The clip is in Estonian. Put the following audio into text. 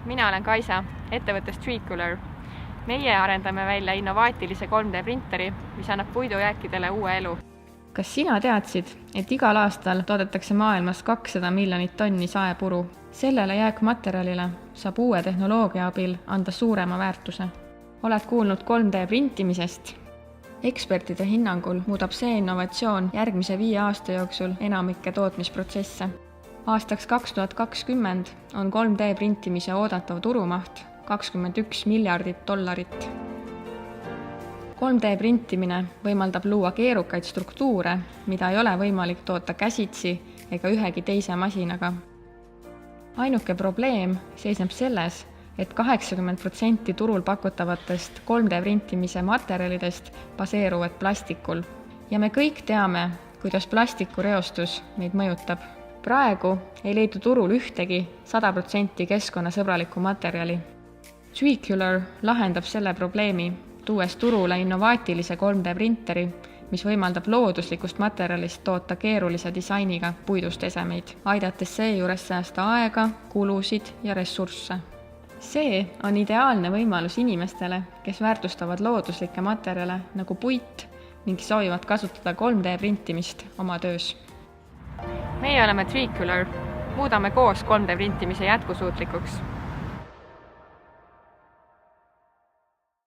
Mina olen Kaisa, ettevõttest Treecular. Meie arendame välja innovaatilise 3D printeri, mis annab puidujääkidele uue elu. Kas sina teadsid, et igal aastal toodetakse maailmas 200 miljonit tonni saepuru? Sellele jääkmaterjalile saab uue tehnoloogia abil anda suurema väärtuse. Oled kuulnud 3D printimisest? Ekspertide hinnangul muudab see innovatsioon järgmise 5 aasta jooksul enamikke tootmisprotsesse. Aastaks 2020 on 3D printimise oodatav turumaht $21 miljardit. 3D printimine võimaldab luua keerukaid struktuure, mida ei ole võimalik toota käsitsi ega ühegi teise masinaga. Ainuke probleem seisneb selles, et 80% turul pakutavatest 3D printimise materjalidest baseeruvad plastikul. Ja me kõik teame, kuidas plastikureostus meid mõjutab. Praegu ei leidu turul ühtegi 100% keskkonnasõbralikku materjali. Treecular lahendab selle probleemi, tuues turule innovaatilise 3D printeri, mis võimaldab looduslikust materjalist toota keerulise disainiga puidust esemeid, aidates seejuures säästa aega, kulusid ja ressursse. See on ideaalne võimalus inimestele, kes väärtustavad looduslikke materjale nagu puit ning soovivad kasutada 3D printimist oma töös. Meie oleme Treecular, muudame koos 3D printimise jätkusuutlikuks.